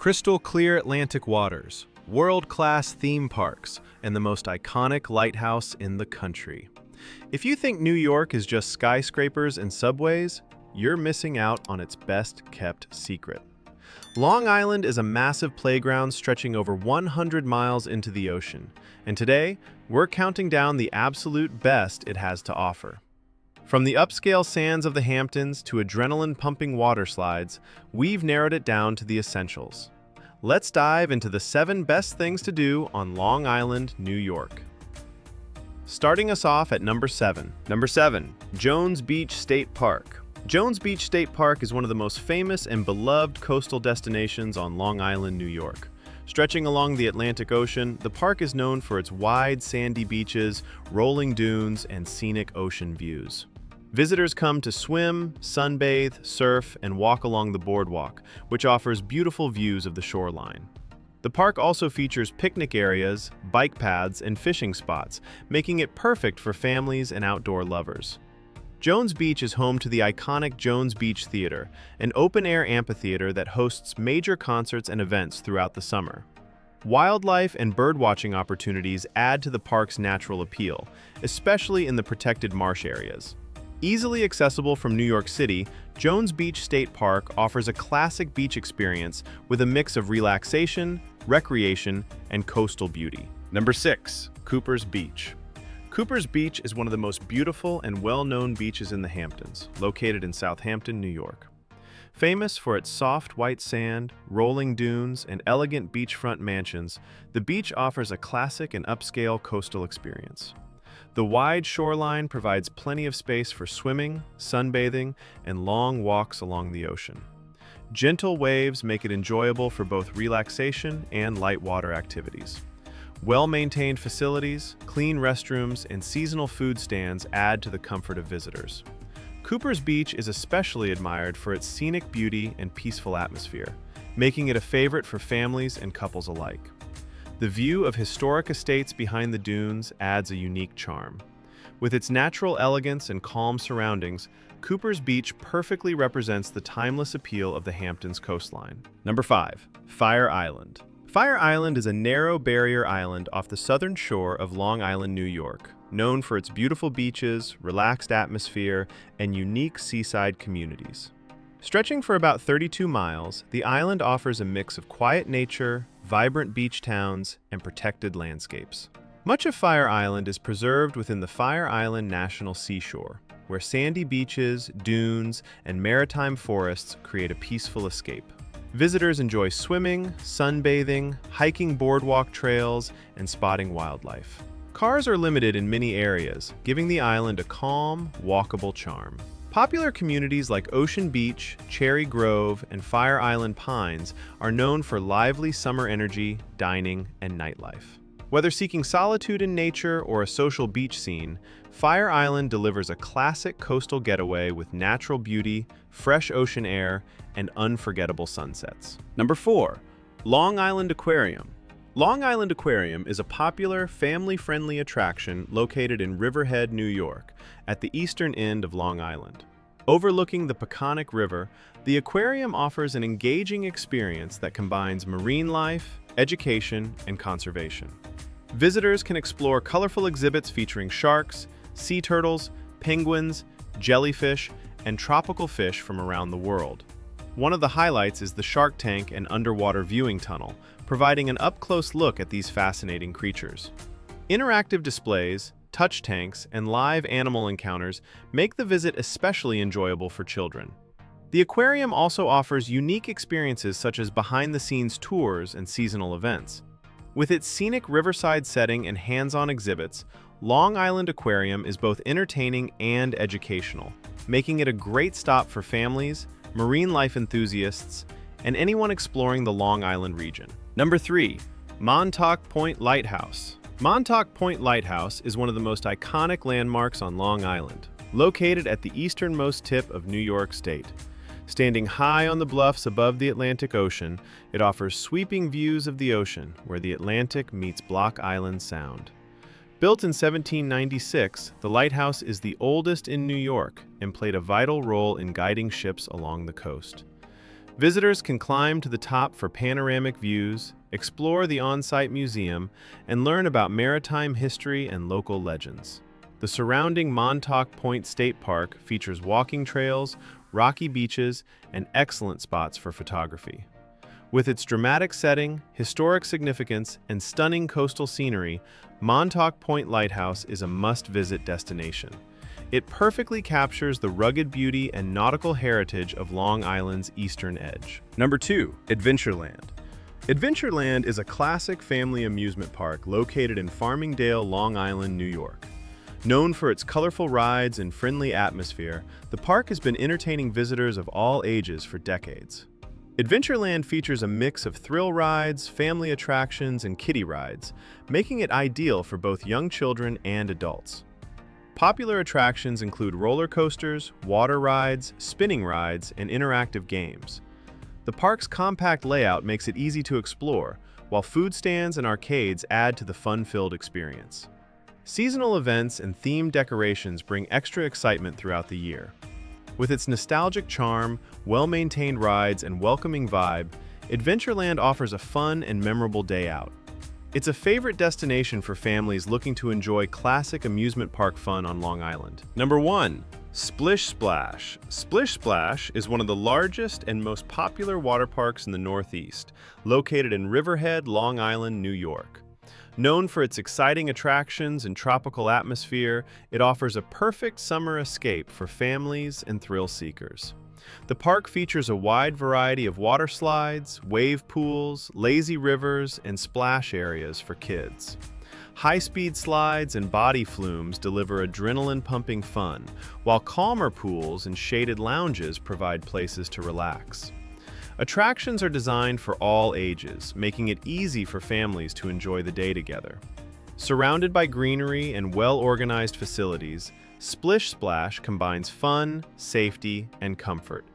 Crystal clear Atlantic waters, world-class theme parks, and the most iconic lighthouse in the country. If you think New York is just skyscrapers and subways, you're missing out on its best-kept secret. Long Island is a massive playground stretching over 100 miles into the ocean, and today, we're counting down the absolute best it has to offer. From the upscale sands of the Hamptons to adrenaline-pumping water slides, we've narrowed it down to the essentials. Let's dive into the 7 best things to do on Long Island, New York. Starting us off at number 7. Number 7, Jones Beach State Park. Jones Beach State Park is one of the most famous and beloved coastal destinations on Long Island, New York. Stretching along the Atlantic Ocean, the park is known for its wide, sandy beaches, rolling dunes, and scenic ocean views. Visitors come to swim, sunbathe, surf, and walk along the boardwalk, which offers beautiful views of the shoreline. The park also features picnic areas, bike paths, and fishing spots, making it perfect for families and outdoor lovers. Jones Beach is home to the iconic Jones Beach Theater, an open-air amphitheater that hosts major concerts and events throughout the summer. Wildlife and birdwatching opportunities add to the park's natural appeal, especially in the protected marsh areas. Easily accessible from New York City, Jones Beach State Park offers a classic beach experience with a mix of relaxation, recreation, and coastal beauty. Number 6, Cooper's Beach. Cooper's Beach is one of the most beautiful and well-known beaches in the Hamptons, located in Southampton, New York. Famous for its soft white sand, rolling dunes, and elegant beachfront mansions, the beach offers a classic and upscale coastal experience. The wide shoreline provides plenty of space for swimming, sunbathing, and long walks along the ocean. Gentle waves make it enjoyable for both relaxation and light water activities. Well-maintained facilities, clean restrooms, and seasonal food stands add to the comfort of visitors. Cooper's Beach is especially admired for its scenic beauty and peaceful atmosphere, making it a favorite for families and couples alike. The view of historic estates behind the dunes adds a unique charm. With its natural elegance and calm surroundings, Cooper's Beach perfectly represents the timeless appeal of the Hamptons coastline. Number 5, Fire Island. Fire Island is a narrow barrier island off the southern shore of Long Island, New York, known for its beautiful beaches, relaxed atmosphere, and unique seaside communities. Stretching for about 32 miles, the island offers a mix of quiet nature, vibrant beach towns, and protected landscapes. Much of Fire Island is preserved within the Fire Island National Seashore, where sandy beaches, dunes, and maritime forests create a peaceful escape. Visitors enjoy swimming, sunbathing, hiking boardwalk trails, and spotting wildlife. Cars are limited in many areas, giving the island a calm, walkable charm. Popular communities like Ocean Beach, Cherry Grove, and Fire Island Pines are known for lively summer energy, dining, and nightlife. Whether seeking solitude in nature or a social beach scene, Fire Island delivers a classic coastal getaway with natural beauty, fresh ocean air, and unforgettable sunsets. Number 4, Long Island Aquarium. Long Island Aquarium is a popular, family-friendly attraction located in Riverhead, New York, at the eastern end of Long Island. Overlooking the Peconic River, the aquarium offers an engaging experience that combines marine life, education, and conservation. Visitors can explore colorful exhibits featuring sharks, sea turtles, penguins, jellyfish, and tropical fish from around the world. One of the highlights is the shark tank and underwater viewing tunnel, providing an up-close look at these fascinating creatures. Interactive displays, touch tanks, and live animal encounters make the visit especially enjoyable for children. The aquarium also offers unique experiences such as behind-the-scenes tours and seasonal events. With its scenic riverside setting and hands-on exhibits, Long Island Aquarium is both entertaining and educational, making it a great stop for families, marine life enthusiasts, and anyone exploring the Long Island region. Number 3, Montauk Point Lighthouse. Montauk Point Lighthouse is one of the most iconic landmarks on Long Island, located at the easternmost tip of New York State. Standing high on the bluffs above the Atlantic Ocean, it offers sweeping views of the ocean where the Atlantic meets Block Island Sound. Built in 1796, the lighthouse is the oldest in New York and played a vital role in guiding ships along the coast. Visitors can climb to the top for panoramic views, explore the on-site museum, and learn about maritime history and local legends. The surrounding Montauk Point State Park features walking trails, rocky beaches, and excellent spots for photography. With its dramatic setting, historic significance, and stunning coastal scenery, Montauk Point Lighthouse is a must-visit destination. It perfectly captures the rugged beauty and nautical heritage of Long Island's eastern edge. Number 2, Adventureland. Adventureland is a classic family amusement park located in Farmingdale, Long Island, New York. Known for its colorful rides and friendly atmosphere, the park has been entertaining visitors of all ages for decades. Adventureland features a mix of thrill rides, family attractions, and kiddie rides, making it ideal for both young children and adults. Popular attractions include roller coasters, water rides, spinning rides, and interactive games. The park's compact layout makes it easy to explore, while food stands and arcades add to the fun-filled experience. Seasonal events and themed decorations bring extra excitement throughout the year. With its nostalgic charm, well-maintained rides, and welcoming vibe, Adventureland offers a fun and memorable day out. It's a favorite destination for families looking to enjoy classic amusement park fun on Long Island. Number 1. Splish Splash. Splish Splash is one of the largest and most popular water parks in the Northeast, located in Riverhead, Long Island, New York. Known for its exciting attractions and tropical atmosphere, it offers a perfect summer escape for families and thrill seekers. The park features a wide variety of water slides, wave pools, lazy rivers, and splash areas for kids. High-speed slides and body flumes deliver adrenaline-pumping fun, while calmer pools and shaded lounges provide places to relax. Attractions are designed for all ages, making it easy for families to enjoy the day together. Surrounded by greenery and well-organized facilities, Splish Splash combines fun, safety, and comfort.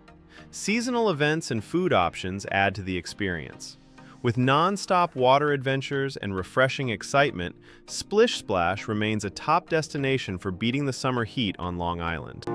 Seasonal events and food options add to the experience. With non-stop water adventures and refreshing excitement, Splish Splash remains a top destination for beating the summer heat on Long Island.